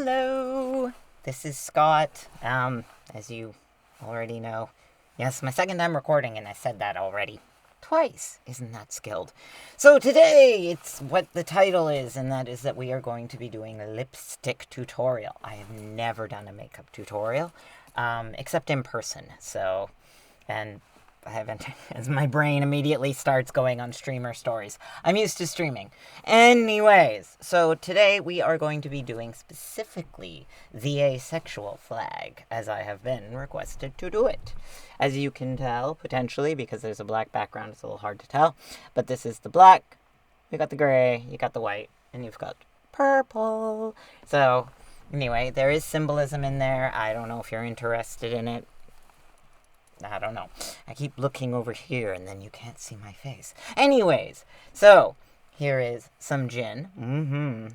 Hello, this is Scott. As you already know, yes, my second time recording, and I said that already twice. Isn't that skilled? So today, it's what the title is, and that is that we are going to be doing a lipstick tutorial. I have never done a makeup tutorial, except in person. And I haven't, as my brain immediately starts going on streamer stories. I'm used to streaming. Anyways, so today we are going to be doing specifically the asexual flag, as I have been requested to do it. As you can tell, potentially, because there's a black background, it's a little hard to tell, but this is the black, we got the gray, you got the white, and you've got purple. So, anyway, there is symbolism in there. I don't know if you're interested in it. I don't know. I keep looking over here and then you can't see my face. Anyways, so here is some gin.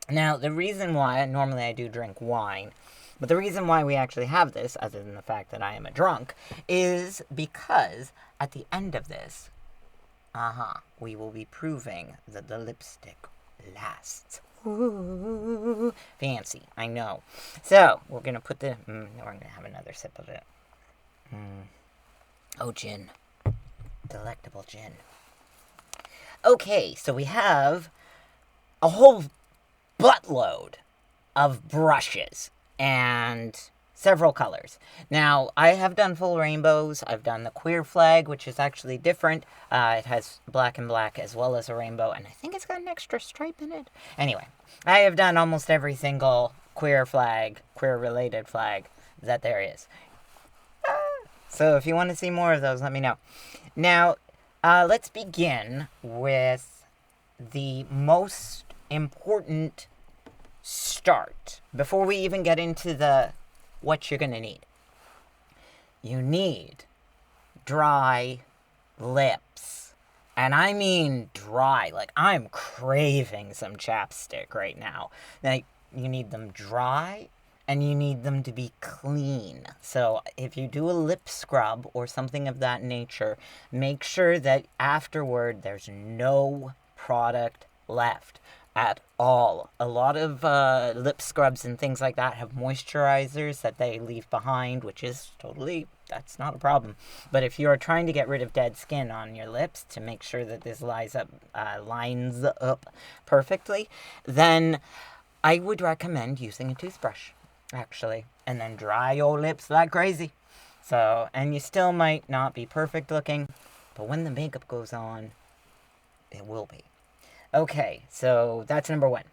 Now, the reason why, normally I do drink wine, but the reason why we actually have this, other than the fact that I am a drunk, is because at the end of this, we will be proving that the lipstick lasts. Ooh, fancy, I know. So, we're going to put we're going to have another sip of it. Oh, gin. Delectable gin. Okay, so we have a whole buttload of brushes and several colors. Now, I have done full rainbows. I've done the queer flag, which is actually different. It has black and black as well as a rainbow, and I think it's got an extra stripe in it. Anyway, I have done almost every single queer flag, queer-related flag that there is. So if you want to see more of those, let me know. Now, let's begin with the most important start. Before we even get into what you're going to need. You need dry lips. And I mean dry. Like, I'm craving some chapstick right now. Like, you need them dry, and you need them to be clean. So, if you do a lip scrub or something of that nature, make sure that afterward there's no product left at all. A lot of lip scrubs and things like that have moisturizers that they leave behind, which is that's not a problem. But if you are trying to get rid of dead skin on your lips to make sure that this lines up perfectly, then I would recommend using a toothbrush, actually, and then dry your lips like crazy. So, and you still might not be perfect looking, but when the makeup goes on, it will be. Okay, so that's number one.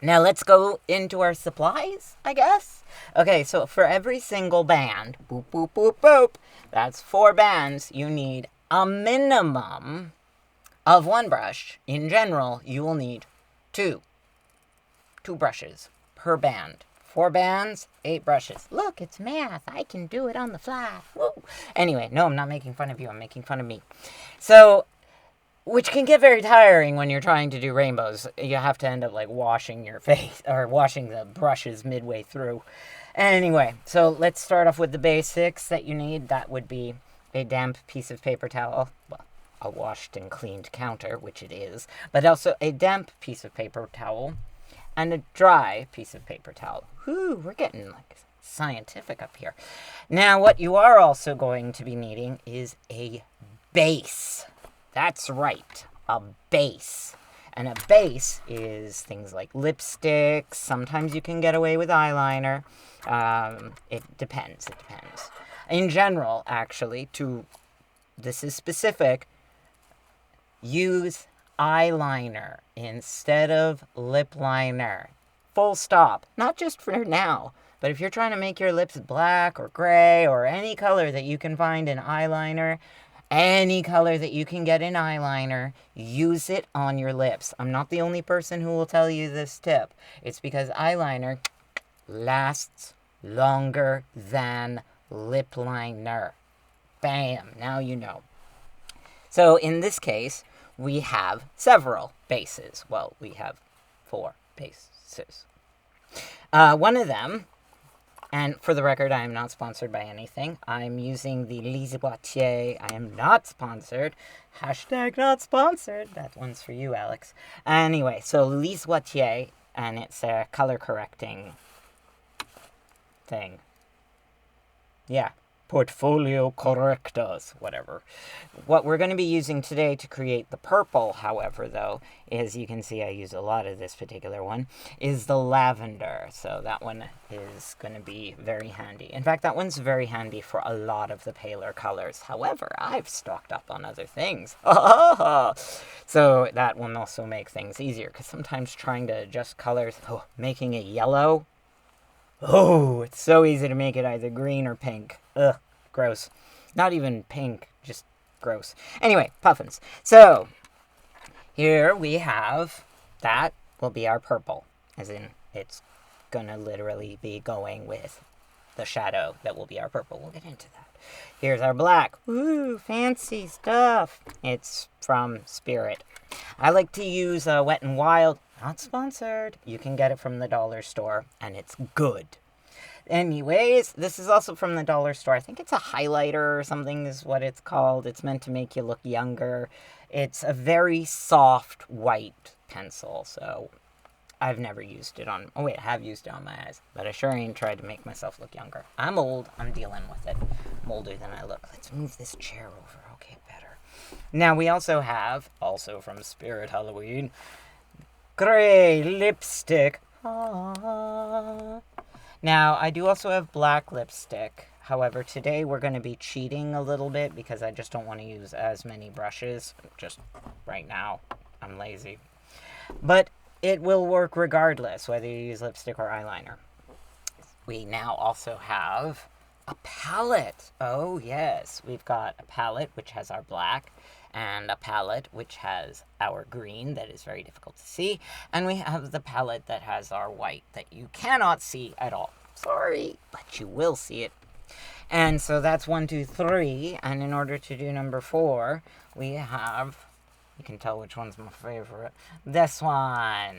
Now let's go into our supplies, I guess. Okay, so for every single band, boop, boop, boop, boop, that's 4 bands, you need a minimum of 1 brush. In general, you will need 2 brushes per band. 4 bands, 8 brushes. Look, it's math. I can do it on the fly. Woo. Anyway, no, I'm not making fun of you. I'm making fun of me. So, which can get very tiring when you're trying to do rainbows. You have to end up like washing your face or washing the brushes midway through. Anyway, so let's start off with the basics that you need. That would be a damp piece of paper towel. Well, a washed and cleaned counter, which it is. But also a damp piece of paper towel and a dry piece of paper towel. Whew, we're getting like scientific up here. Now, what you are also going to be needing is a base. That's right, a base. And a base is things like lipsticks. Sometimes you can get away with eyeliner. It depends. In general, actually, this is specific, use eyeliner instead of lip liner. Full stop. Not just for now, but if you're trying to make your lips black or gray or any color that you can find in eyeliner, any color that you can get in eyeliner, use it on your lips. I'm not the only person who will tell you this tip. It's because eyeliner lasts longer than lip liner. Bam, now you know. So in this case, we have several bases. Well, we have 4 bases. One of them, and for the record, I am not sponsored by anything. I'm using the Lise Boitier. I am not sponsored. Hashtag not sponsored. That one's for you, Alex. Anyway, so Lise Boitier and it's a color correcting thing. Yeah. Portfolio correctors, whatever. What we're going to be using today to create the purple, however, though, is, you can see I use a lot of this particular one, is the lavender. So that one is going to be very handy. In fact, that one's very handy for a lot of the paler colors. However, I've stocked up on other things. So that will also make things easier, because sometimes trying to adjust colors, making it yellow, it's so easy to make it either green or pink. Ugh, gross. Not even pink, just gross. Anyway, puffins. So, here we have, that will be our purple. As in, it's gonna literally be going with the shadow that will be our purple. We'll get into that. Here's our black. Ooh, fancy stuff. It's from Spirit. I like to use Wet n Wild. Not sponsored. You can get it from the dollar store, and it's good. Anyways, this is also from the dollar store. I think it's a highlighter or something is what it's called. It's meant to make you look younger. It's a very soft white pencil, so I've never used it on... Oh, wait, I have used it on my eyes, but I sure ain't tried to make myself look younger. I'm old. I'm dealing with it. I'm older than I look. Let's move this chair over. Okay, better. Now, we also have, also from Spirit Halloween, gray lipstick. Now, I do also have black lipstick. However, today we're going to be cheating a little bit because I just don't want to use as many brushes. Just right now, I'm lazy. But it will work regardless, whether you use lipstick or eyeliner. We now also have a palette. Oh, yes. We've got a palette which has our black, and a palette which has our green that is very difficult to see, and we have the palette that has our white that you cannot see at all. Sorry, but you will see it. And so that's 1, 2, 3, and in order to do number 4, we have, you can tell which one's my favorite, this one.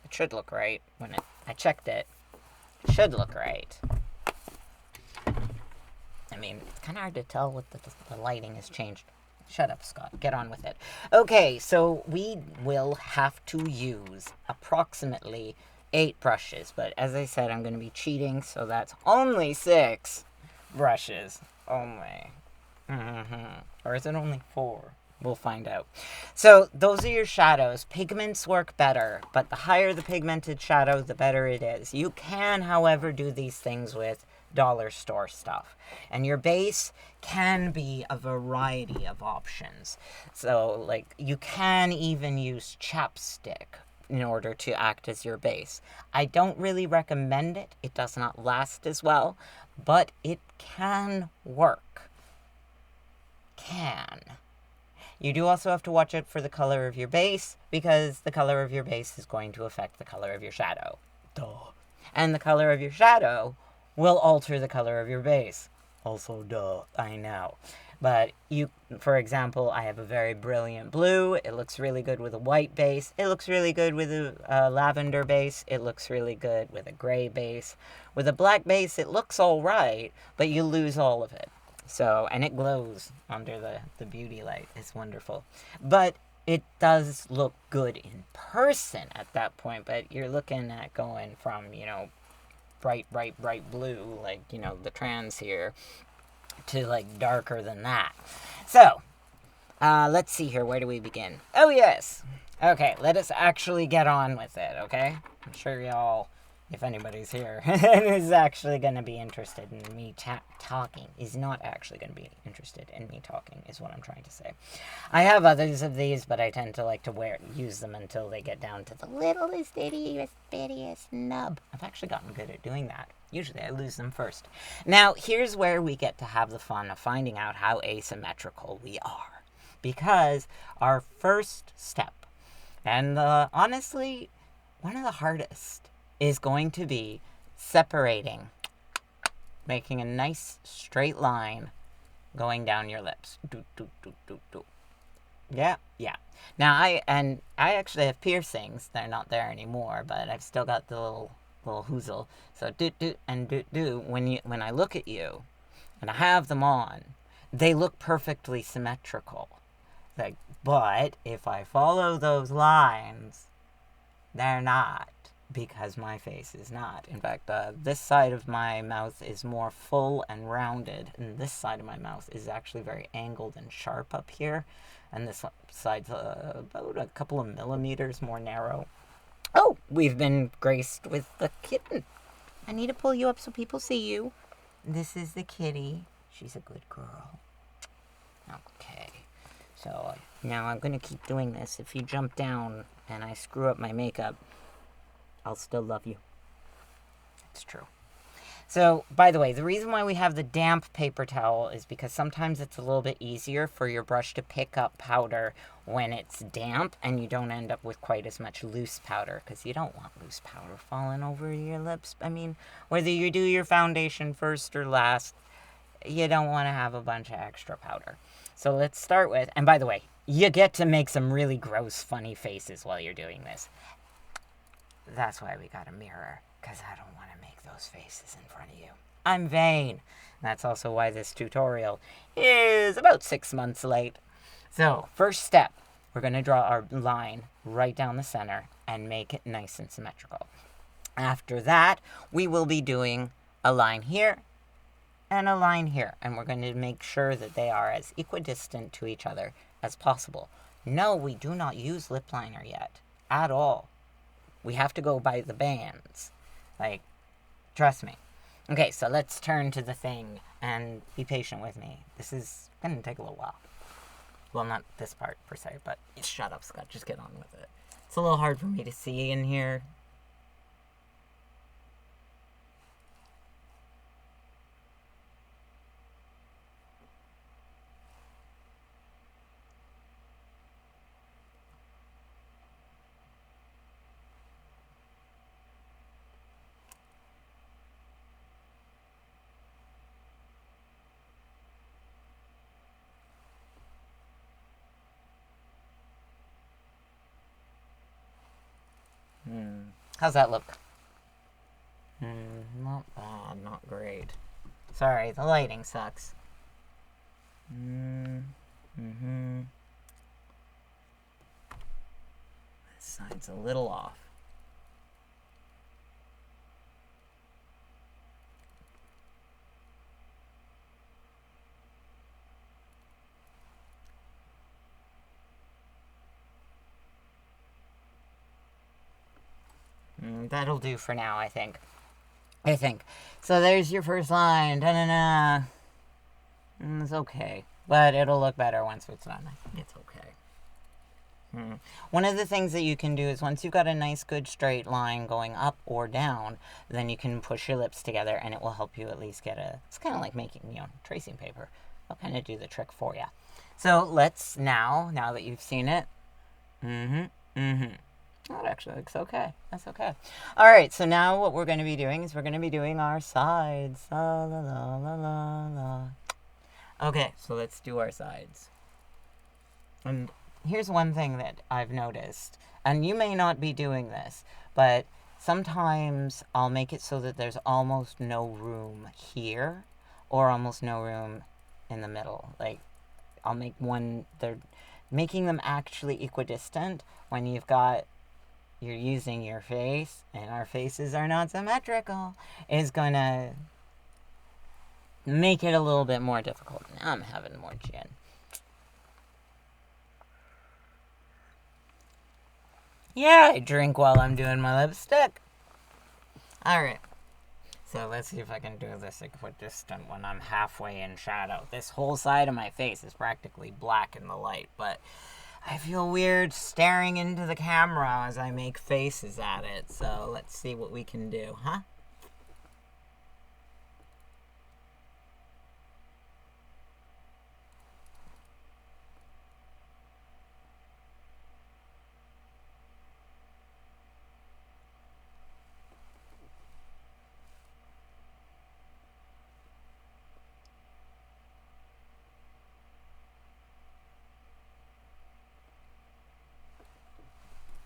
It should look right when I checked it. It should look right. I mean, it's kind of hard to tell what the lighting has changed. Shut up, Scott. Get on with it. Okay, so we will have to use approximately 8 brushes. But as I said, I'm going to be cheating, so that's only 6 brushes. Only. Or is it only 4? We'll find out. So those are your shadows. Pigments work better, but the higher the pigmented shadow, the better it is. You can, however, do these things with dollar store stuff. And your base can be a variety of options. So, like, you can even use chapstick in order to act as your base. I don't really recommend it. It does not last as well, but it can work. Can. You do also have to watch out for the color of your base, because the color of your base is going to affect the color of your shadow. Duh. And the color of your shadow will alter the color of your base. Also, duh, I know. But you, for example, I have a very brilliant blue. It looks really good with a white base. It looks really good with a lavender base. It looks really good with a gray base. With a black base, it looks all right, but you lose all of it. So, and it glows under the beauty light. It's wonderful. But it does look good in person at that point, but you're looking at going from, bright blue, like, the trans here, to, like, darker than that. So, let's see here. Where do we begin? Oh, yes. Okay, let us actually get on with it, okay? I'm sure y'all, if anybody's here, is actually going to be interested in me talking. Is not actually going to be interested in me talking, is what I'm trying to say. I have others of these, but I tend to like to use them until they get down to the littlest, ittiest, bittiest nub. I've actually gotten good at doing that. Usually I lose them first. Now, here's where we get to have the fun of finding out how asymmetrical we are. Because our first step, and honestly, one of the hardest, is going to be separating, making a nice straight line going down your lips. Do, do, do, do, do. Yeah. Now, I actually have piercings. They're not there anymore, but I've still got the little hoozle. So do and do. When I look at you, and I have them on, they look perfectly symmetrical. But if I follow those lines, they're not. because my face is not. In fact, this side of my mouth is more full and rounded, and this side of my mouth is actually very angled and sharp up here, and this side's about a couple of millimeters more narrow. Oh, we've been graced with the kitten. I need to pull you up so people see you. This is the kitty. She's a good girl. Okay. So now I'm going to keep doing this. If you jump down and I screw up my makeup, I'll still love you. It's true. So, by the way, the reason why we have the damp paper towel is because sometimes it's a little bit easier for your brush to pick up powder when it's damp, and you don't end up with quite as much loose powder, because you don't want loose powder falling over your lips. I mean, whether you do your foundation first or last, you don't want to have a bunch of extra powder. So let's start with, and by the way, you get to make some really gross, funny faces while you're doing this. That's why we got a mirror, because I don't want to make those faces in front of you. I'm vain. That's also why this tutorial is about 6 months late. So, first step, we're going to draw our line right down the center and make it nice and symmetrical. After that, we will be doing a line here and a line here, and we're going to make sure that they are as equidistant to each other as possible. No, we do not use lip liner yet, at all. We have to go by the bands. Like, trust me. Okay, so let's turn to the thing and be patient with me. This is going to take a little while. Well, not this part per se, but shut up, Scott. Just get on with it. It's a little hard for me to see in here. How's that look? Not bad, not great. Sorry, the lighting sucks. This side's a little off. That'll do for now, I think. So there's your first line. Da-na-na. It's okay. But it'll look better once it's done. It's okay. One of the things that you can do is once you've got a nice, good straight line going up or down, then you can push your lips together and it will help you at least get a... It's kind of like making, tracing paper. I'll kind of do the trick for you. So let's now that you've seen it... That actually looks okay. That's okay. All right, so now what we're going to be doing is we're going to be doing our sides. La, la, la, la, la, la. Okay, so let's do our sides. And here's one thing that I've noticed, and you may not be doing this, but sometimes I'll make it so that there's almost no room here or almost no room in the middle. Like, I'll make one, they're making them actually equidistant when you're using your face, and our faces are not symmetrical, is going to make it a little bit more difficult. Now I'm having more gin. Yeah, I drink while I'm doing my lipstick. Alright. So let's see if I can do this equidistant when I'm halfway in shadow. This whole side of my face is practically black in the light, but I feel weird staring into the camera as I make faces at it. So let's see what we can do, huh?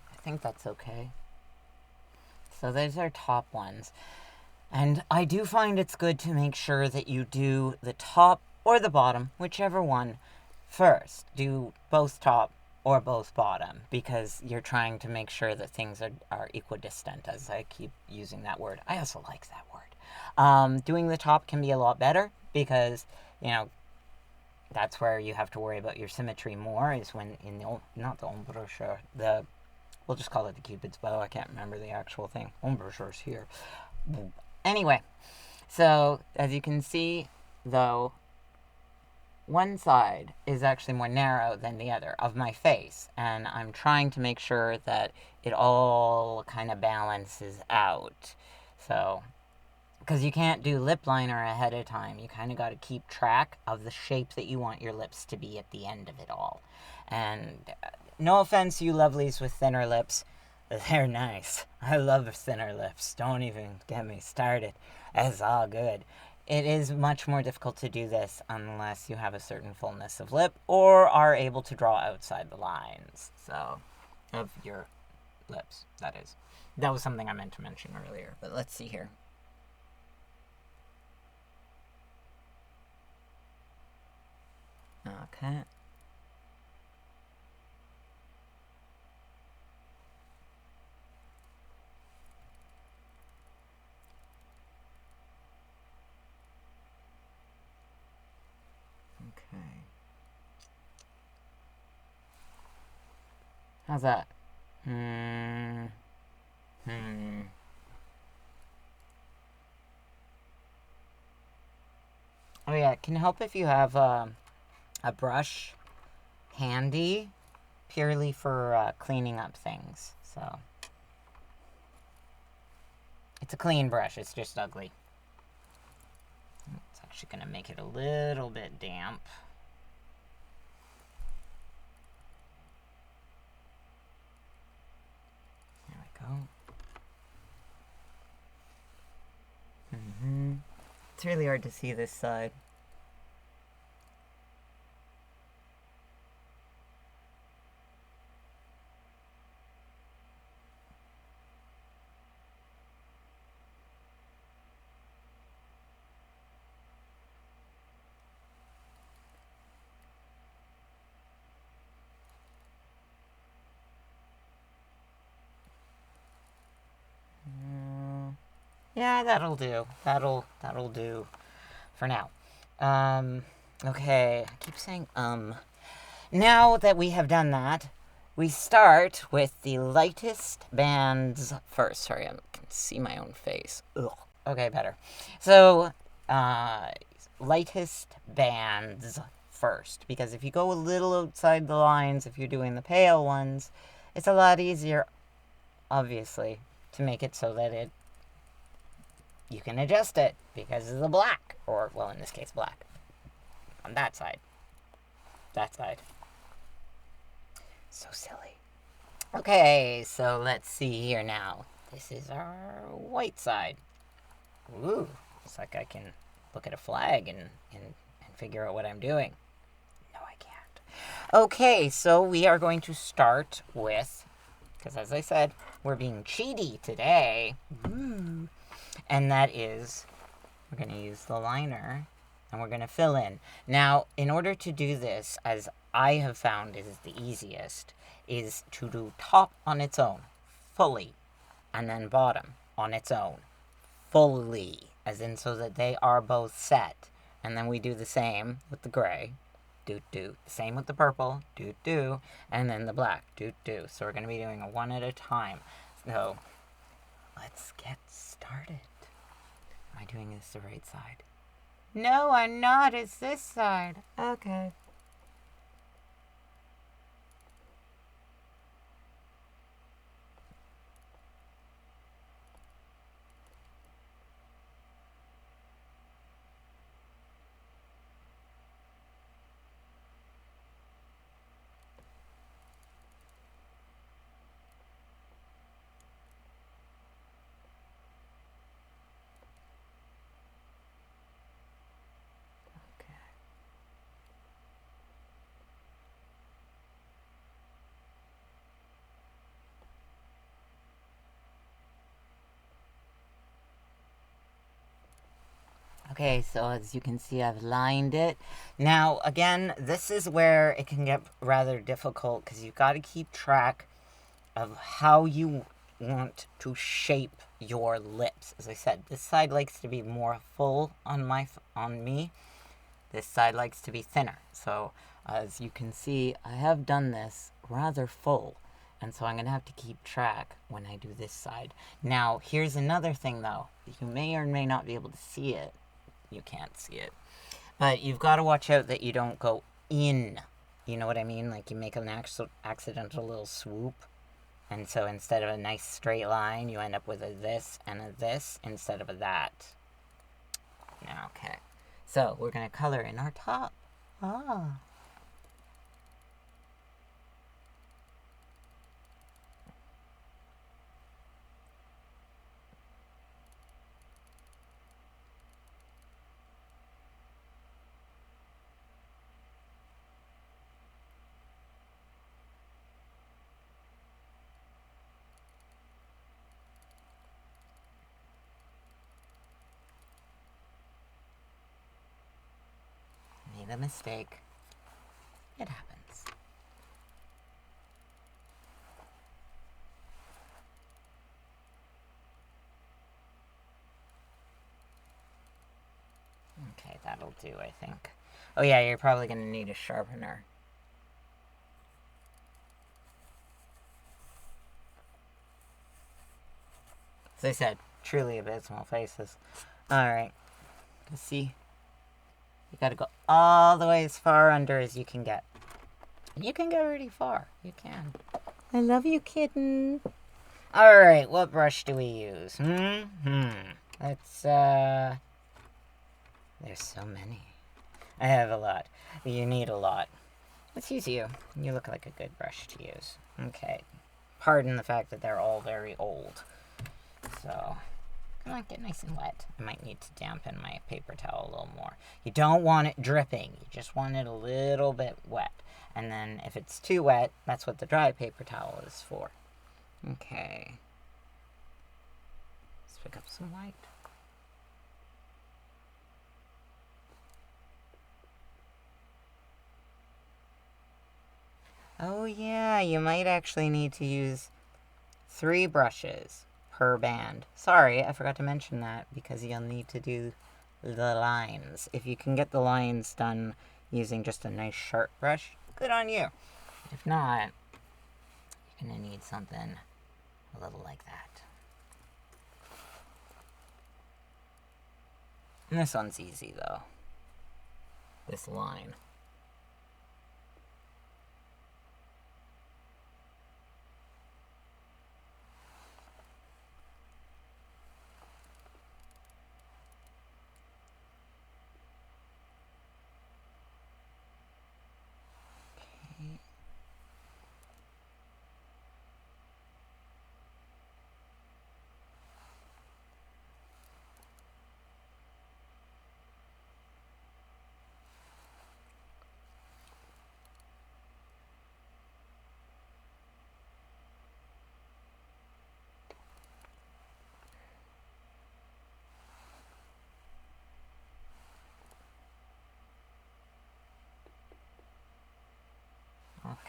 I think that's okay. So those are top ones. And I do find it's good to make sure that you do the top or the bottom, whichever one, first. Do both top or both bottom, because you're trying to make sure that things are equidistant, as I keep using that word. I also like that word. Doing the top can be a lot better because, you know, that's where you have to worry about your symmetry more, is when in the, not the embouchure, the, we'll just call it the Cupid's bow. I can't remember the actual thing. Embouchure's here. Anyway, so as you can see, though, one side is actually more narrow than the other of my face, and I'm trying to make sure that it all kind of balances out. So, because you can't do lip liner ahead of time, you kind of got to keep track of the shape that you want your lips to be at the end of it all. And no offense, you lovelies with thinner lips, they're nice. I love thinner lips. Don't even get me started. It's all good. It is much more difficult to do this unless you have a certain fullness of lip or are able to draw outside the lines. So, of your lips, that is. That was something I meant to mention earlier, but let's see here. Okay. Okay. How's that? Oh yeah, it can help if you have a brush handy, purely for cleaning up things. So it's a clean brush, it's just ugly. It's actually going to make it a little bit damp. There we go. It's really hard to see this side. Yeah, that'll do. That'll do for now. Okay, I keep saying Now that we have done that, we start with the lightest bands first. Sorry, I can see my own face. Ugh. Okay, better. So, lightest bands first, because if you go a little outside the lines, if you're doing the pale ones, it's a lot easier, obviously, to make it so that you can adjust it because of the black, or, well, in this case, black. On that side. That side. So silly. Okay, so let's see here now. This is our white side. Ooh, it's like I can look at a flag and figure out what I'm doing. No, I can't. Okay, so we are going to start with, because as I said, we're being cheaty today. Ooh. And that is, we're going to use the liner and we're going to fill in. Now, in order to do this, as I have found is the easiest, is to do top on its own, fully, and then bottom on its own, fully, as in so that they are both set. And then we do the same with the gray, do. Same with the purple, do. And then the black, do. So we're going to be doing it one at a time. So, let's get started. Am I doing this the right side? No, I'm not. It's this side. Okay. Okay, so as you can see, I've lined it. Now, again, this is where it can get rather difficult because you've got to keep track of how you want to shape your lips. As I said, this side likes to be more full on me. This side likes to be thinner. So, as you can see, I have done this rather full. And so I'm going to have to keep track when I do this side. Now, here's another thing, though. You may or may not be able to see it. You can't see it. But you've got to watch out that you don't go in. You know what I mean? Like you make an accidental little swoop. And so instead of a nice straight line, you end up with a this and a this instead of a that. Okay. So we're going to color in our top. Ah. Made a mistake. It happens. Okay, that'll do, I think. Oh yeah, you're probably going to need a sharpener. As I said, truly abysmal faces. Alright. Let's see. You gotta go all the way as far under as you can get. And you can go really far. You can. I love you, kitten. Alright, what brush do we use? Let's, there's so many. I have a lot. You need a lot. Let's use you. You look like a good brush to use. Okay. Pardon the fact that they're all very old. So, come on, get nice and wet. I might need to dampen my paper towel a little more. You don't want it dripping. You just want it a little bit wet. And then if it's too wet, that's what the dry paper towel is for. Okay. Let's pick up some white. Oh yeah, you might actually need to use 3 brushes per band. Sorry, I forgot to mention that because you'll need to do the lines. If you can get the lines done using just a nice sharp brush, good on you. If not, you're gonna need something a little like that. And this one's easy though. This line.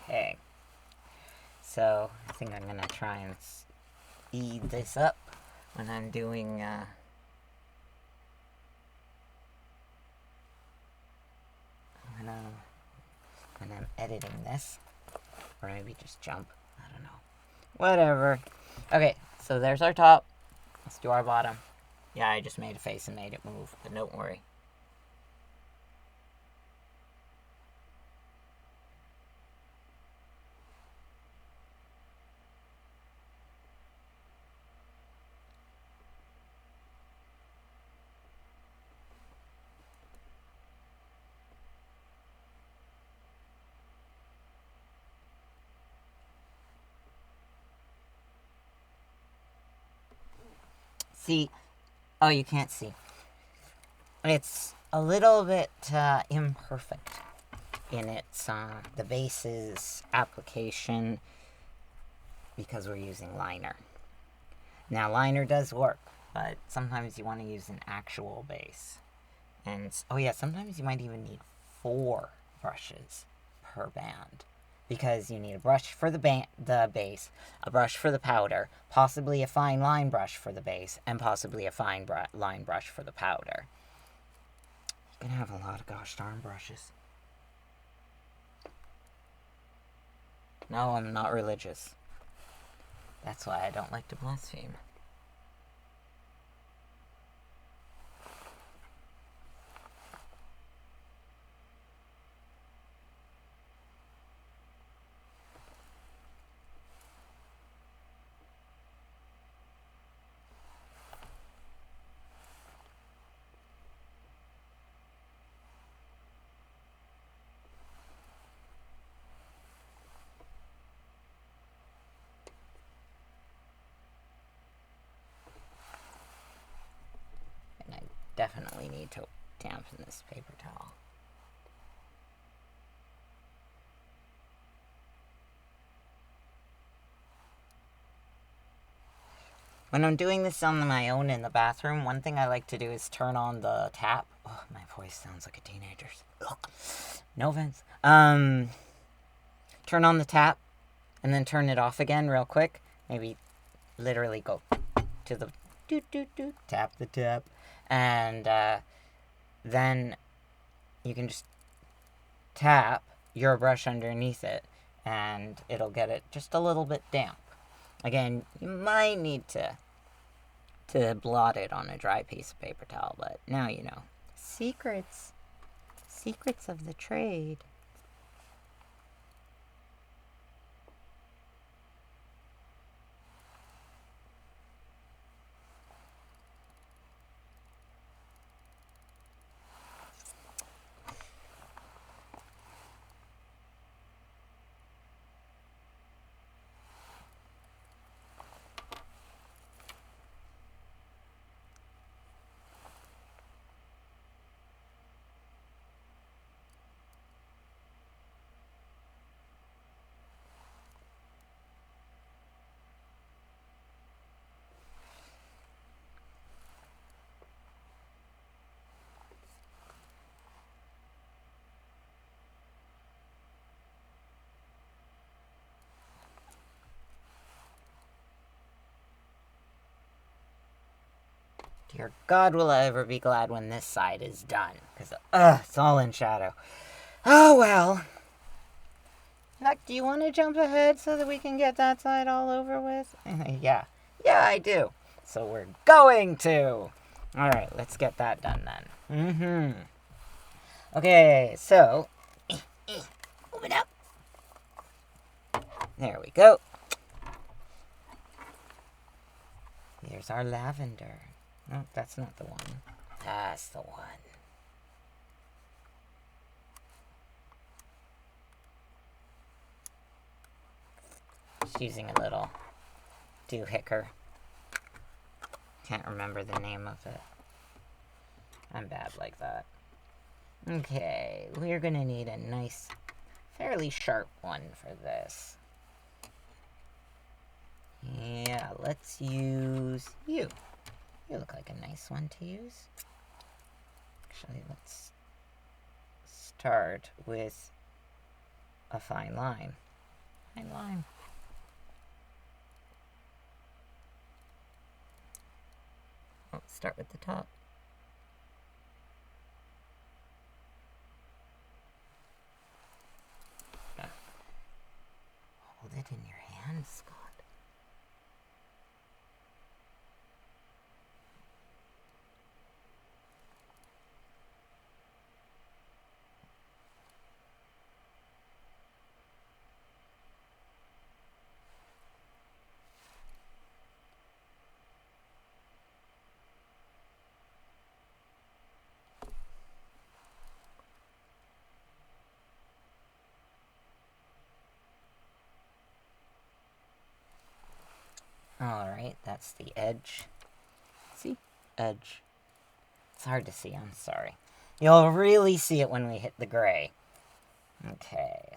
Okay, so I think I'm gonna try and speed this up when I'm doing when I'm editing this, or maybe just jump. I don't know. Whatever. Okay, so there's our top. Let's do our bottom. Yeah, I just made a face and made it move, but don't worry. See, oh, you can't see. It's a little bit imperfect in its the base's application because we're using liner. Now, liner does work, but sometimes you want to use an actual base. And, oh yeah, sometimes you might even need 4 brushes per band. Because you need a brush for the base, a brush for the powder, possibly a fine line brush for the base, and possibly a fine line brush for the powder. You can have a lot of gosh darn brushes. No, I'm not religious. That's why I don't like to blaspheme. And I definitely need to dampen this paper towel. When I'm doing this on my own in the bathroom, one thing I like to do is turn on the tap. Oh, my voice sounds like a teenager's. Ugh. No offense. Turn on the tap, and then turn it off again real quick. Maybe literally go to the doot, tap the tap. And then you can just tap your brush underneath it, and it'll get it just a little bit damp. Again, you might need to blot it on a dry piece of paper towel, but now you know. Secrets of the trade. Dear God, will I ever be glad when this side is done. Because, it's all in shadow. Oh, well. In fact, do you want to jump ahead so that we can get that side all over with? Yeah. Yeah, I do. So we're going to. Alright, let's get that done then. Okay, so. Open up. There we go. Here's our lavender. No, that's not the one. That's the one. Just using a little doohickey. Can't remember the name of it. I'm bad like that. Okay, we're gonna need a nice, fairly sharp one for this. Yeah, let's use you. You look like a nice one to use. Actually, let's start with a fine line. Fine line. Let's start with the top. Hold it in your hand, Scott. Alright, that's the edge. See? Edge. It's hard to see, I'm sorry. You'll really see it when we hit the gray. Okay.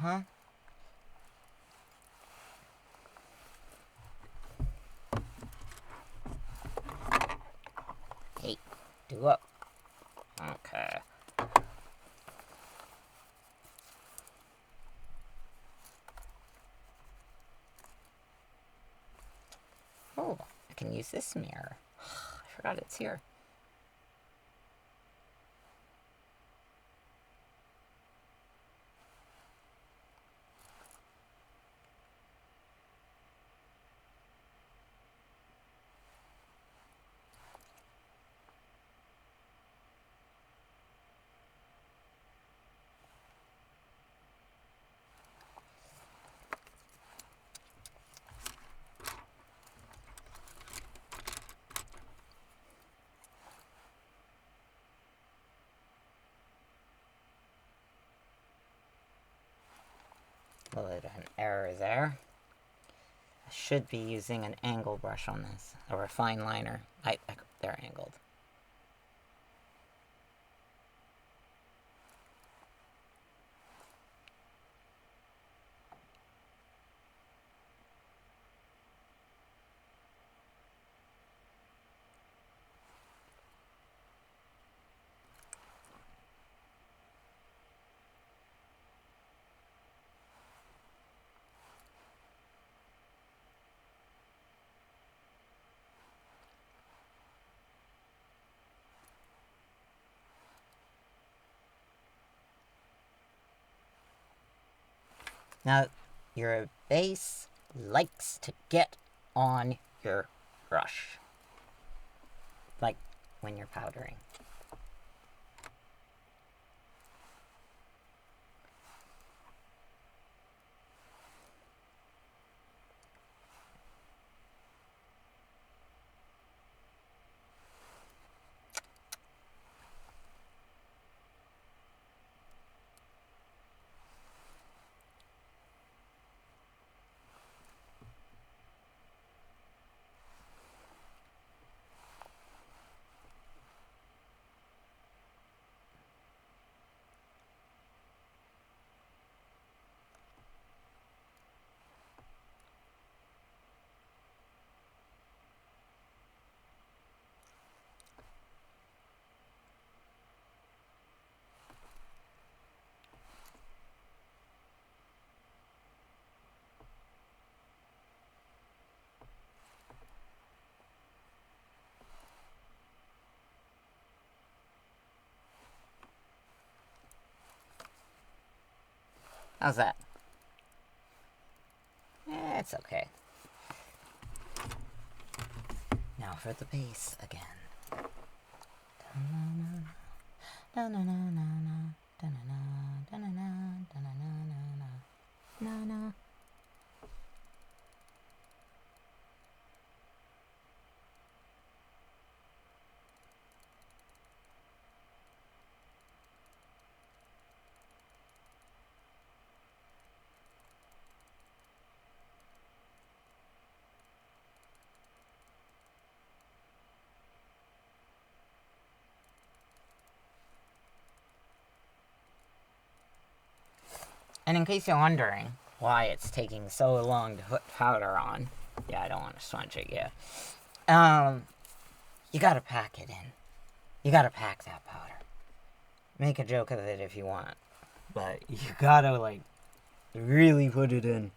Uh-huh. Hey, do up. Okay. Oh, I can use this mirror. I forgot it's here. A little bit of an error there. I should be using an angle brush on this, or a fine liner. They're angled. Now, your base likes to get on your brush, like when you're powdering. How's that? It's okay. Now for the base again. And in case you're wondering why it's taking so long to put powder on, yeah, I don't want to smudge it yet. You gotta pack it in. You gotta pack that powder. Make a joke of it if you want, but you gotta, like, really put it in.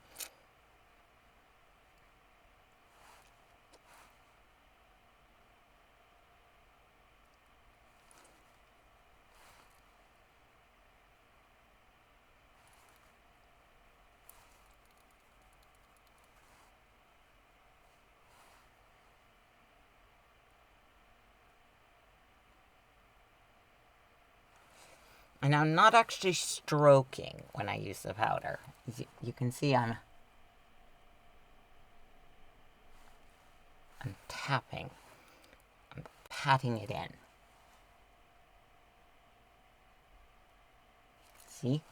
And I'm not actually stroking when I use the powder. You can see I'm tapping. I'm patting it in. See?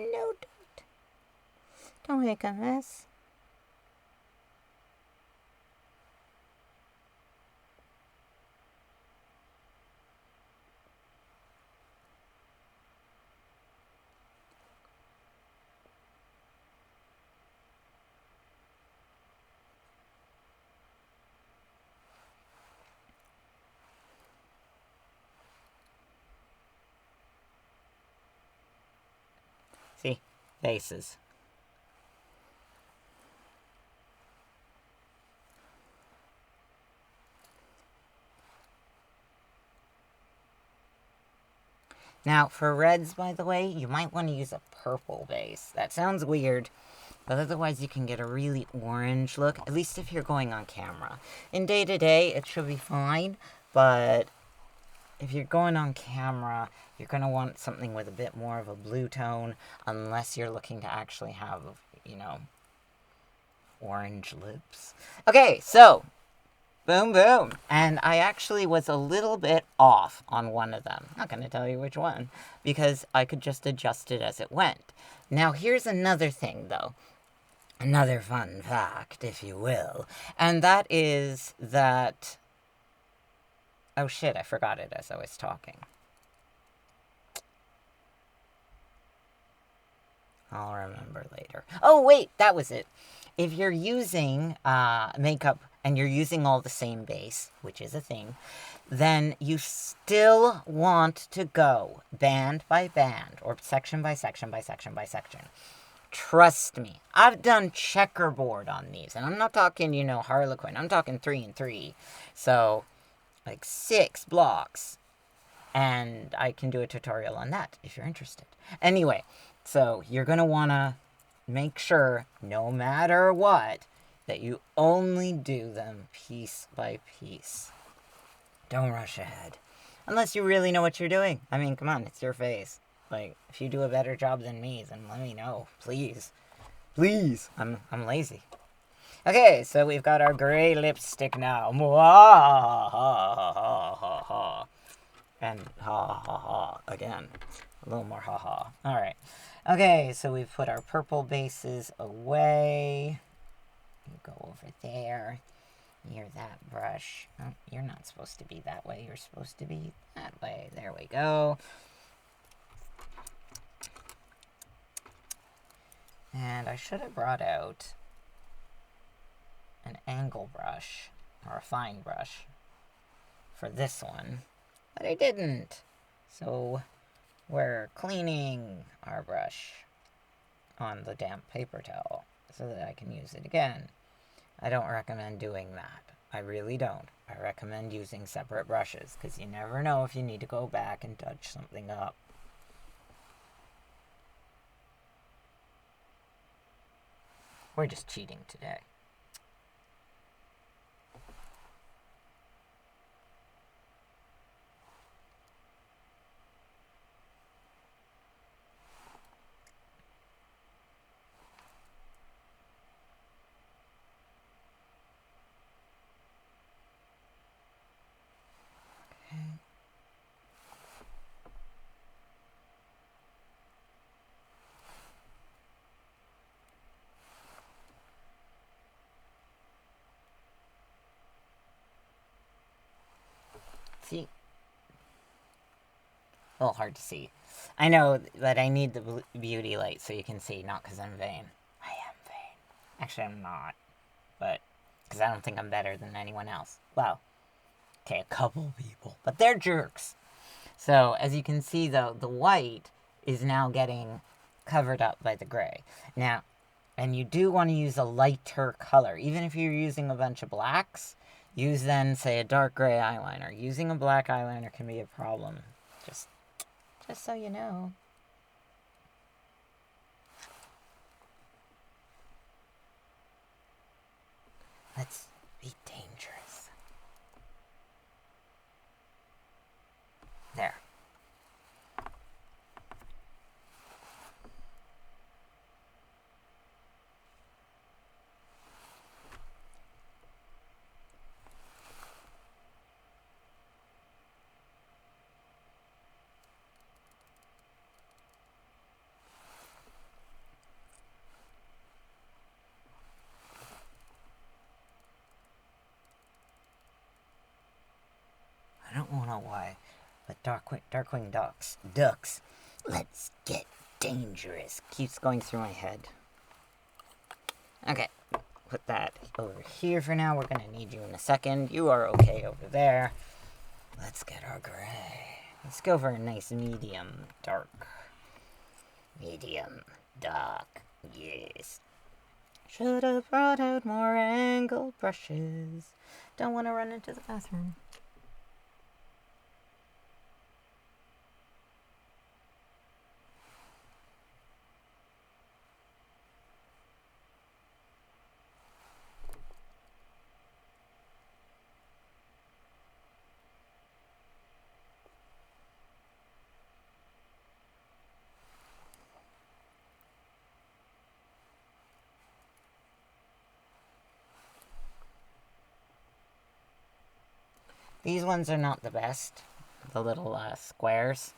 No, don't make a mess. See? Faces. Now, for reds, by the way, you might want to use a purple base. That sounds weird, but otherwise you can get a really orange look, at least if you're going on camera. In day-to-day, it should be fine, but if you're going on camera, you're going to want something with a bit more of a blue tone, unless you're looking to actually have, orange lips. Okay, so boom, boom. And I actually was a little bit off on one of them. Not going to tell you which one, because I could just adjust it as it went. Now, here's another thing, though. Another fun fact, if you will. And that is that... Oh, shit, I forgot it as I was talking. I'll remember later. Oh, wait, that was it. If you're using makeup and you're using all the same base, which is a thing, then you still want to go band by band, or section by section by section by section. Trust me, I've done checkerboard on these, and I'm not talking, Harlequin. I'm talking 3 and 3. So, like 6 blocks. And I can do a tutorial on that if you're interested. Anyway, so you're going to want to make sure, no matter what, that you only do them piece by piece. Don't rush ahead. Unless you really know what you're doing. I mean, come on, it's your face. Like, if you do a better job than me, then let me know. Please. Please. I'm lazy. Okay, so we've got our gray lipstick now. And ha ha ha again. A little more ha ha. Alright. Okay, so we've put our purple bases away. You go over there. Near that brush. Oh, you're not supposed to be that way. You're supposed to be that way. There we go. And I should have brought out an angle brush, or a fine brush, for this one, but I didn't. So we're cleaning our brush on the damp paper towel so that I can use it again. I don't recommend doing that. I really don't. I recommend using separate brushes, because you never know if you need to go back and touch something up. We're just cheating today. See? A little hard to see. I know that I need the beauty light so you can see, not because I'm vain. I am vain. Actually, I'm not. But, because I don't think I'm better than anyone else. Well, okay, a couple people. But they're jerks. So, as you can see, though, the white is now getting covered up by the gray. Now, and you do want to use a lighter color. Even if you're using a bunch of blacks, use then, say, a dark gray eyeliner. Using a black eyeliner can be a problem. Just so you know. Let's be dangerous. There. don't know why, but Darkwing Ducks. Let's get dangerous. Keeps going through my head. Okay, put that over here for now. We're gonna need you in a second. You are okay over there. Let's get our gray. Let's go for a nice medium dark. Medium dark, yes. Should have brought out more angled brushes. Don't want to run into the bathroom. These ones are not the best. The little squares.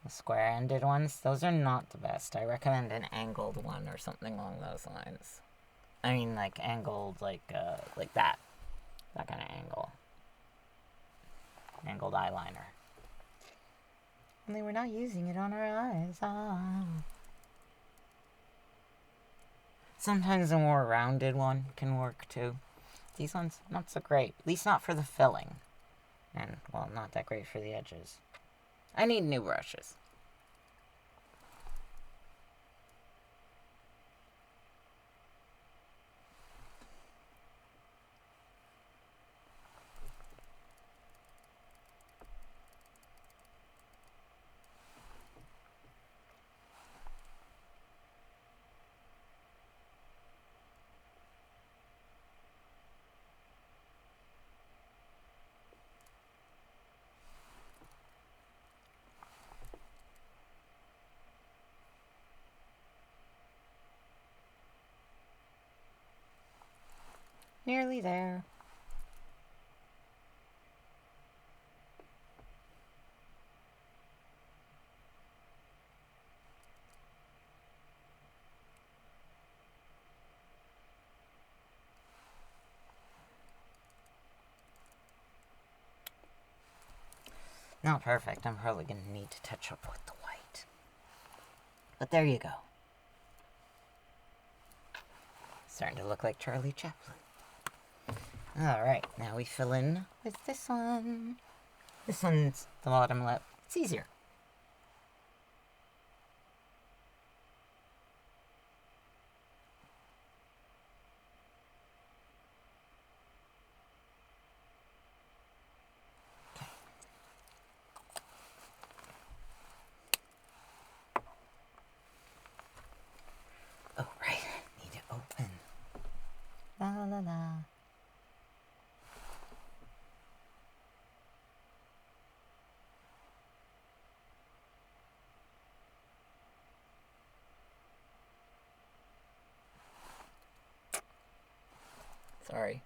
The square-ended ones. Those are not the best. I recommend an angled one or something along those lines. I mean, like, angled, like that. That kind of angle. Angled eyeliner. Only we're not using it on our eyes. Sometimes a more rounded one can work, too. These ones, not so great. At least not for the filling. And, well, not that great for the edges. I need new brushes. Nearly there. Not perfect. I'm probably going to need to touch up with the white. But there you go. Starting to look like Charlie Chaplin. Alright, now we fill in with this one. This one's the bottom lip. It's easier. Okay. Oh, right. Need to open. La la la. Sorry.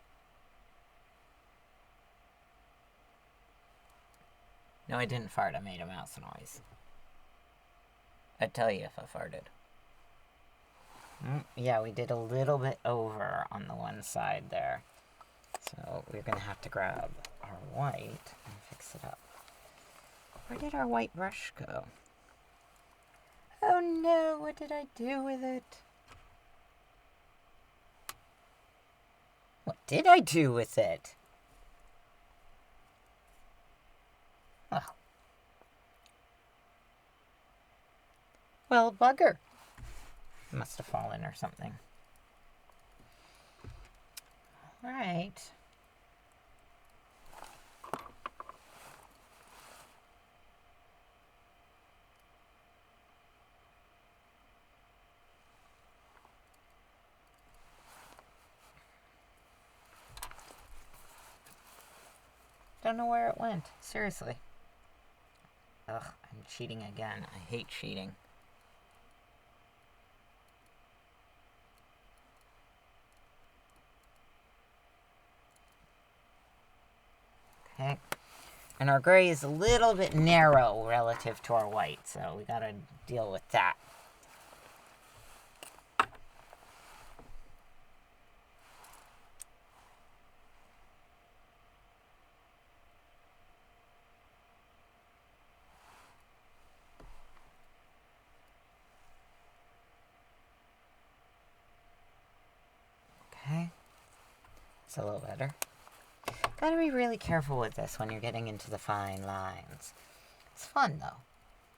No, I didn't fart. I made a mouse noise. I'd tell you if I farted. Yeah, we did a little bit over on the one side there. So we're going to have to grab our white and fix it up. Where did our white brush go? Oh no, what did I do with it? What did I do with it? Oh. Well, bugger. Must have fallen or something. Alright. Don't know where it went. Seriously. Ugh, I'm cheating again. I hate cheating. Okay. And our gray is a little bit narrow relative to our white, so we gotta deal with that. It's a little better. Gotta be really careful with this when you're getting into the fine lines. It's fun, though.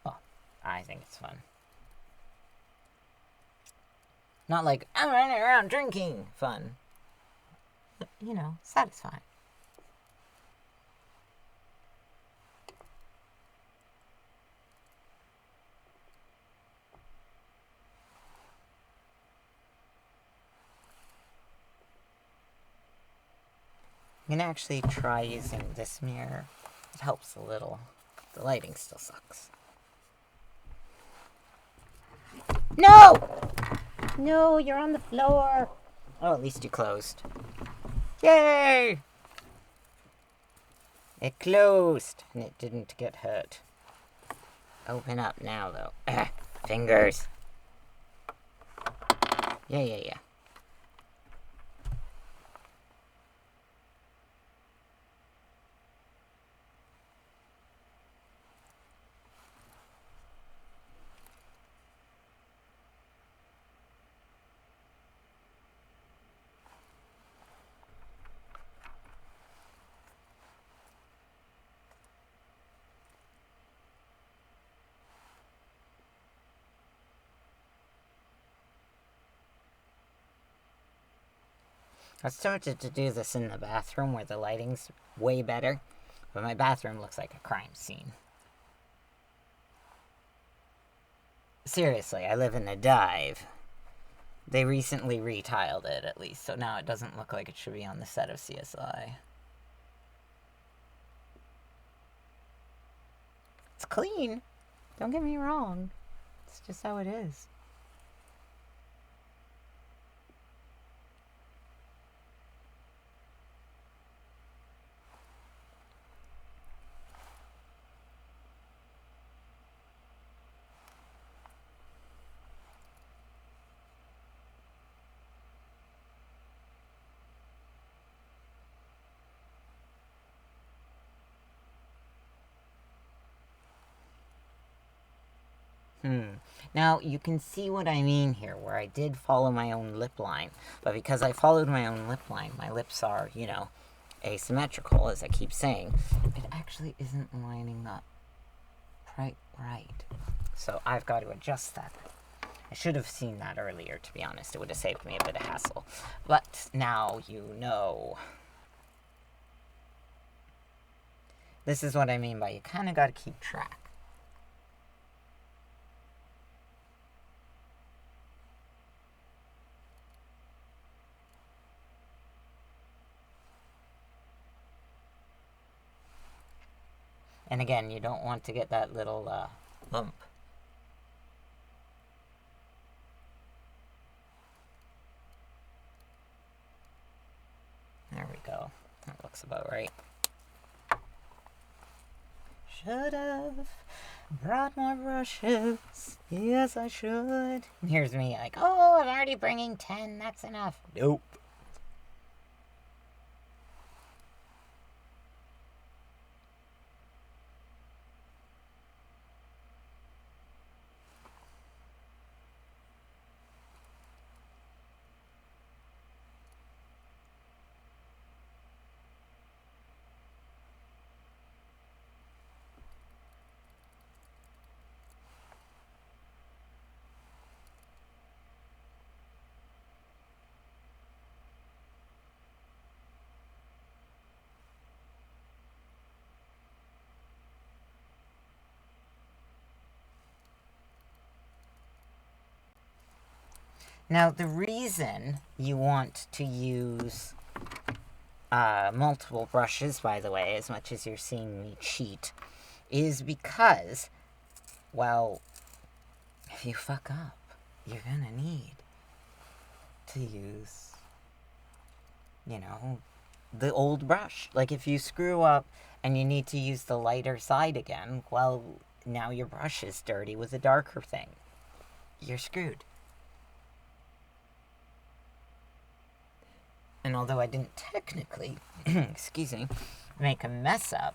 Well, I think it's fun. Not like, I'm running around drinking fun. But, you know, satisfying. I'm gonna actually try using this mirror. It helps a little. The lighting still sucks. No! No, you're on the floor. Oh, at least you closed. Yay! It closed, and it didn't get hurt. Open up now, though. Fingers. Yeah. I started to do this in the bathroom where the lighting's way better, but my bathroom looks like a crime scene. Seriously, I live in a dive. They recently retiled it, at least, so now it doesn't look like it should be on the set of CSI. It's clean. Don't get me wrong. It's just how it is. Now, you can see what I mean here, where I did follow my own lip line. But because I followed my own lip line, my lips are, you know, asymmetrical, as I keep saying. It actually isn't lining up quite right. So I've got to adjust that. I should have seen that earlier, to be honest. It would have saved me a bit of hassle. But now you know. This is what I mean by you kind of got to keep track. And again, you don't want to get that little lump. There we go. That looks about right. Should have brought more brushes. Yes, I should. And here's me like, oh, I'm already bringing 10. That's enough. Nope. Now, the reason you want to use multiple brushes, by the way, as much as you're seeing me cheat, is because, well, if you fuck up, you're gonna need to use, you know, the old brush. Like, if you screw up and you need to use the lighter side again, well, now your brush is dirty with a darker thing. You're screwed. And although I didn't technically, excuse me, make a mess up,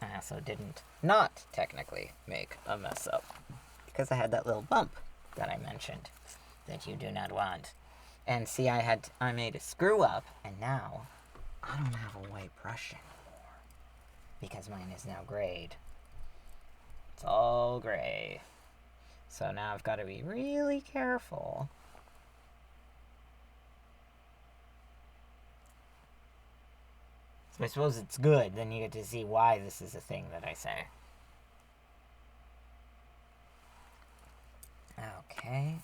I also didn't not technically make a mess up. Because I had that little bump that I mentioned that you do not want. And see, I made a screw up, and now I don't have a white brush anymore because mine is now grayed. It's all gray. So now I've got to be really careful. So I suppose it's good, then you get to see why this is a thing that I say. Okay.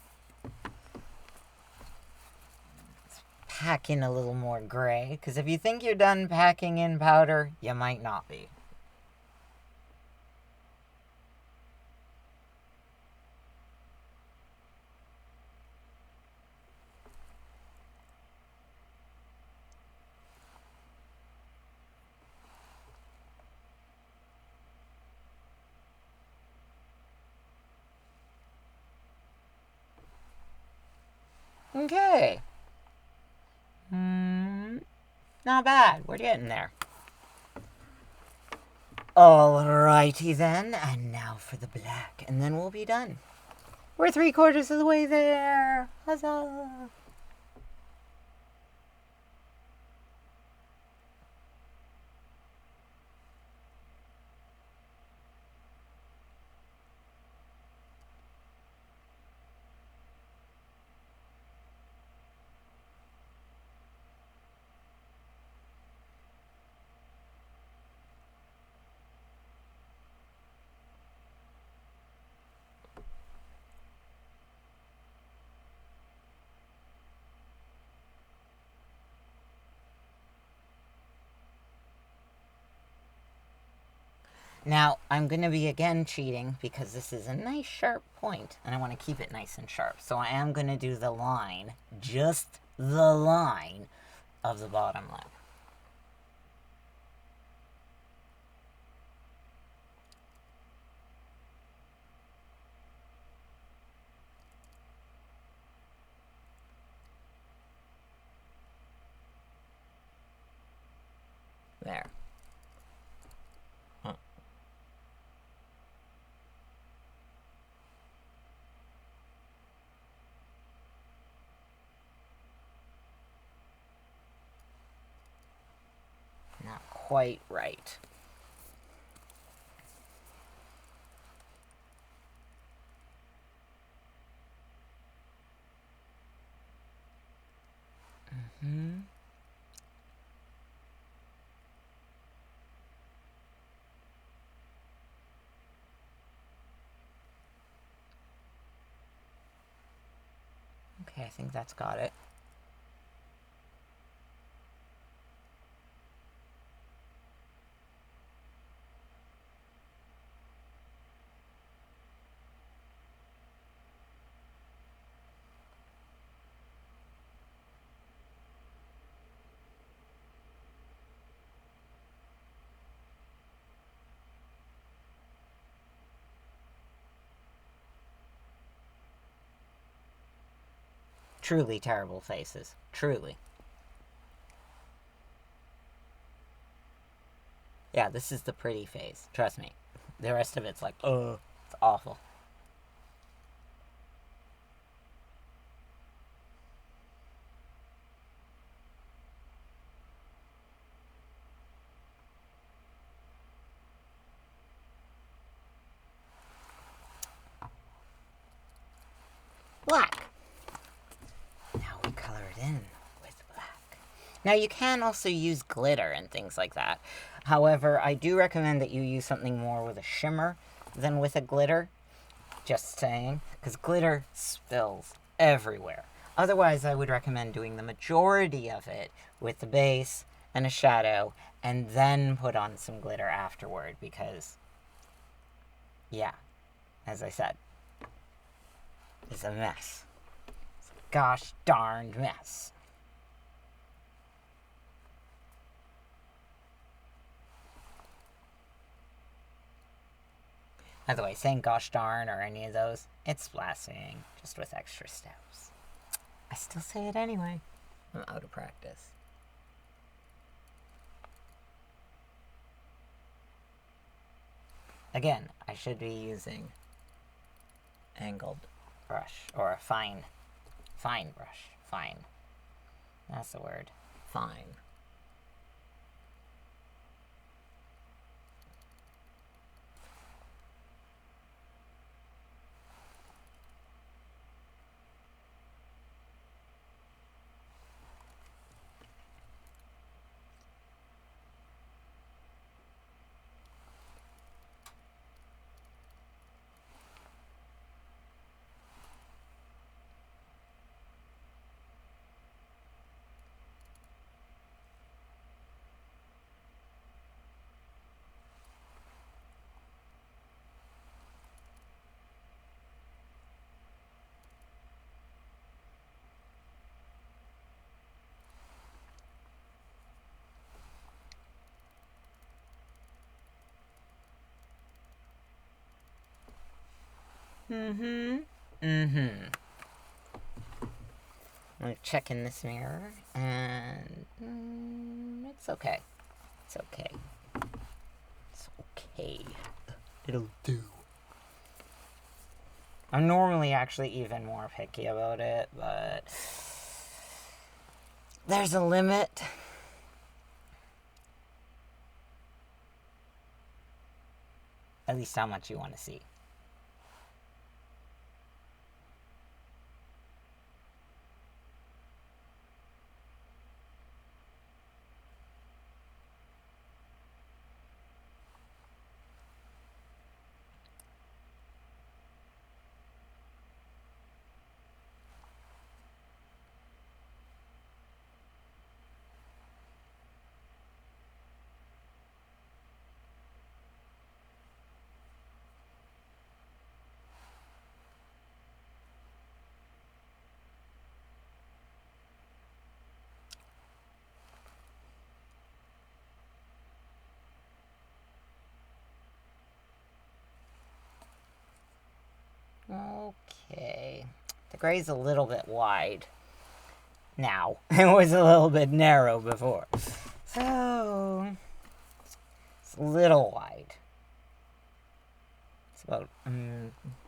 Let's pack in a little more gray, because if you think you're done packing in powder, you might not be. Okay. Not bad. We're getting there. Alrighty then, and now for the black, and then we'll be done. We're 3/4 of the way there. Huzzah! Now, I'm going to be again cheating because this is a nice sharp point and I want to keep it nice and sharp. So I am going to do the line, just the line of the bottom lip. There. Not quite right. Okay, I think that's got it. Truly terrible faces. Truly. Yeah, this is the pretty face. Trust me. The rest of it's like, ugh, it's awful. Black. Now we color it in with black. Now you can also use glitter and things like that. However, I do recommend that you use something more with a shimmer than with a glitter. Just saying, because glitter spills everywhere. Otherwise, I would recommend doing the majority of it with the base and a shadow, and then put on some glitter afterward, because, yeah, as I said, it's a mess. It's a gosh darned mess. By the way, saying gosh darn or any of those, it's blaspheming, just with extra steps. I still say it anyway. I'm out of practice. Again, I should be using angled brush, or a fine brush. Fine. That's the word. Fine. I'm gonna check in this mirror, and it's okay. It's okay. It's okay. It'll do. I'm normally actually even more picky about it, but there's a limit. At least how much you want to see. Okay. The gray's a little bit wide now. It was a little bit narrow before. So, it's a little wide. It's about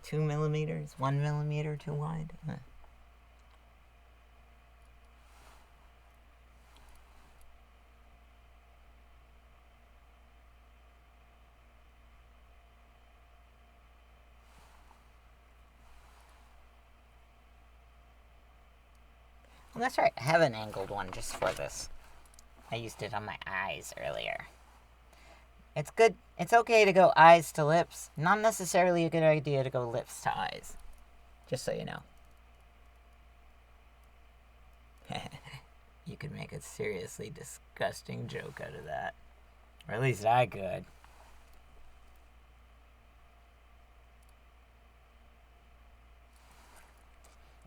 2 millimeters, 1 millimeter too wide. Well, that's right. I have an angled one just for this. I used it on my eyes earlier. It's good. It's okay to go eyes to lips. Not necessarily a good idea to go lips to eyes. Just so you know. You could make a seriously disgusting joke out of that. Or at least I could.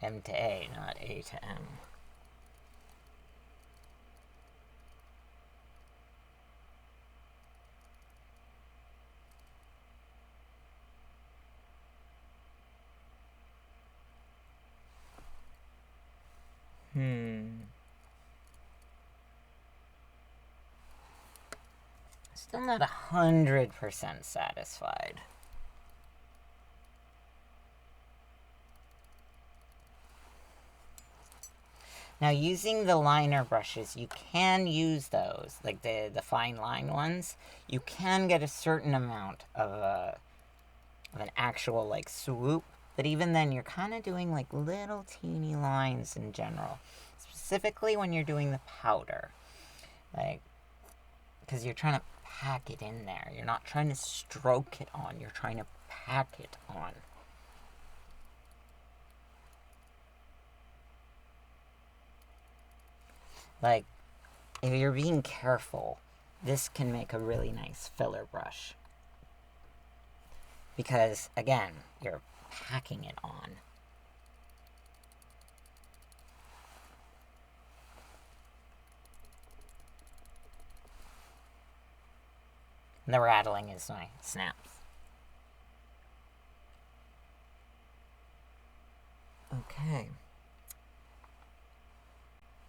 M to A, not A to M. Still not 100% satisfied. Now, using the liner brushes, you can use those, like the fine line ones. You can get a certain amount of an actual, like, swoop. But even then, you're kind of doing, like, little teeny lines in general. Specifically when you're doing the powder. Like, because you're trying to pack it in there. You're not trying to stroke it on. You're trying to pack it on. Like, if you're being careful, this can make a really nice filler brush. Because, again, you're packing it on. And the rattling is my snaps. Okay.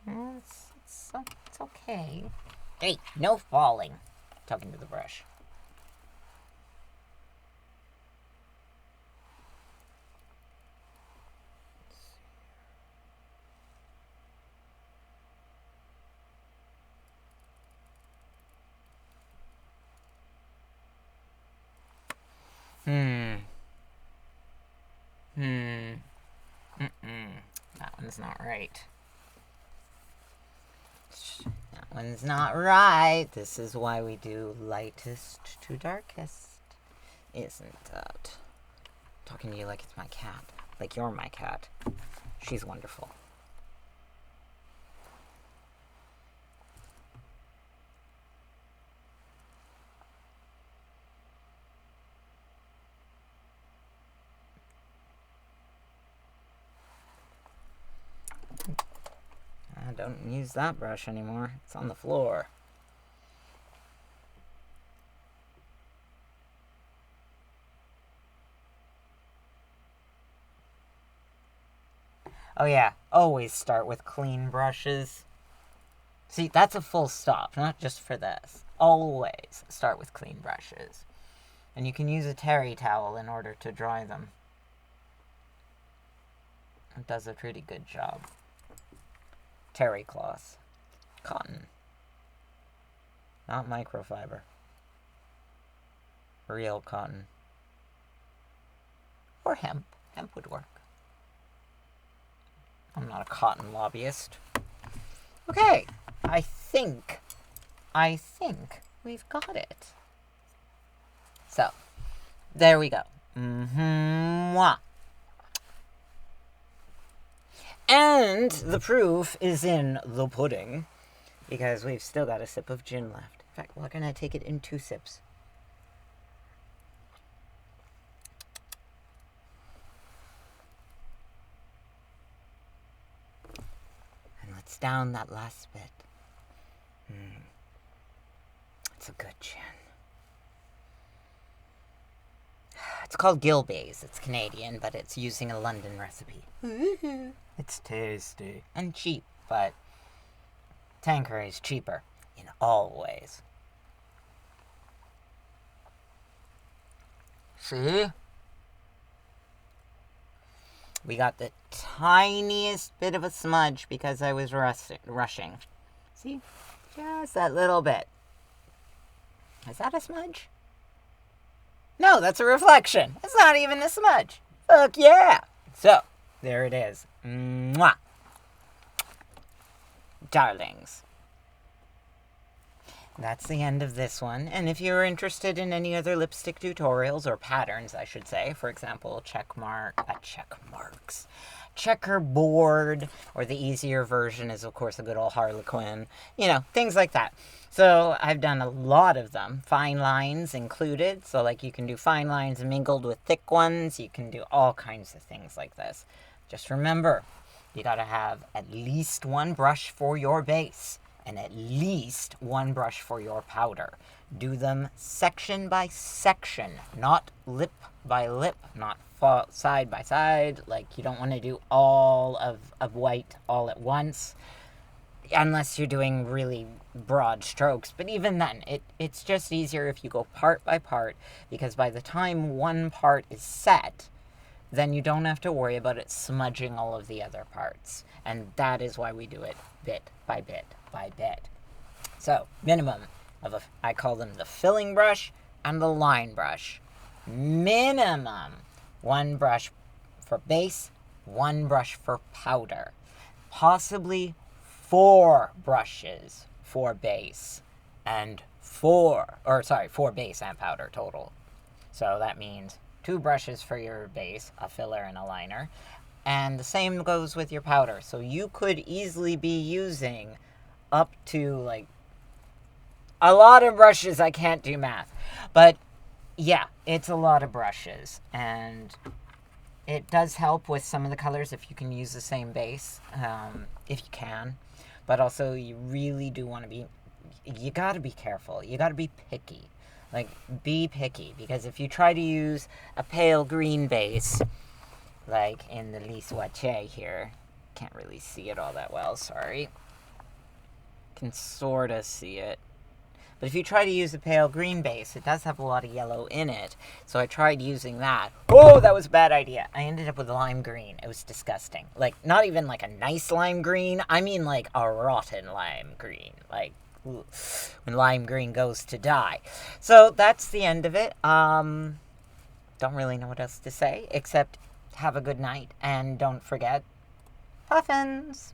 It's okay. Hey, no falling. Talking to the brush. one's not right. That one's not right. This is why we do lightest to darkest. Isn't that? Talking to you like it's my cat. Like you're my cat. She's wonderful. I don't use that brush anymore. It's on the floor. Oh yeah, always start with clean brushes. See, that's a full stop, not just for this. Always start with clean brushes. And you can use a terry towel in order to dry them. It does a pretty good job. Terry cloth. Cotton. Not microfiber. Real cotton. Or hemp. Hemp would work. I'm not a cotton lobbyist. Okay, I think we've got it. So, there we go. Mwah. And the proof is in the pudding, because we've still got a sip of gin left. In fact, we're going to take it in 2 sips. And let's down that last bit. It's a good gin. It's called Gilbay's. It's Canadian, but it's using a London recipe. It's tasty. And cheap, but Tanqueray's cheaper in all ways. See? We got the tiniest bit of a smudge because I was rushing. See? Just that little bit. Is that a smudge? No, that's a reflection. It's not even a smudge. Fuck yeah. So, there it is. Mwah. Darlings. That's the end of this one. And if you're interested in any other lipstick tutorials, or patterns, I should say, for example, checkerboard, or the easier version is, of course, a good old Harlequin. You know, things like that. So I've done a lot of them, fine lines included. So like you can do fine lines mingled with thick ones. You can do all kinds of things like this. Just remember, you gotta have at least one brush for your base and at least one brush for your powder. Do them section by section, not lip by lip, not side by side. Like you don't want to do all of white all at once. Unless you're doing really broad strokes. But even then, it's just easier if you go part by part, because by the time one part is set, then you don't have to worry about it smudging all of the other parts. And that is why we do it bit by bit by bit. So, minimum of I call them the filling brush and the line brush. Minimum 1 brush for base, 1 brush for powder. Possibly 4 brushes for base and 4 base and powder total. So that means 2 brushes for your base, a filler and a liner, and the same goes with your powder. So you could easily be using up to like a lot of brushes. I can't do math, but yeah, it's a lot of brushes, and it does help with some of the colors if you can use the same base, if you can. But also, you really do want to be, you got to be careful. You got to be picky. Like, be picky. Because if you try to use a pale green base, like in the Lise Wattier here, can't really see it all that well, sorry. Can sort of see it. But if you try to use a pale green base, it does have a lot of yellow in it. So I tried using that. Oh, that was a bad idea. I ended up with lime green. It was disgusting. Like, not even like a nice lime green. I mean like a rotten lime green. Like, ooh, when lime green goes to die. So that's the end of it. Don't really know what else to say, except have a good night. And don't forget, Puffins!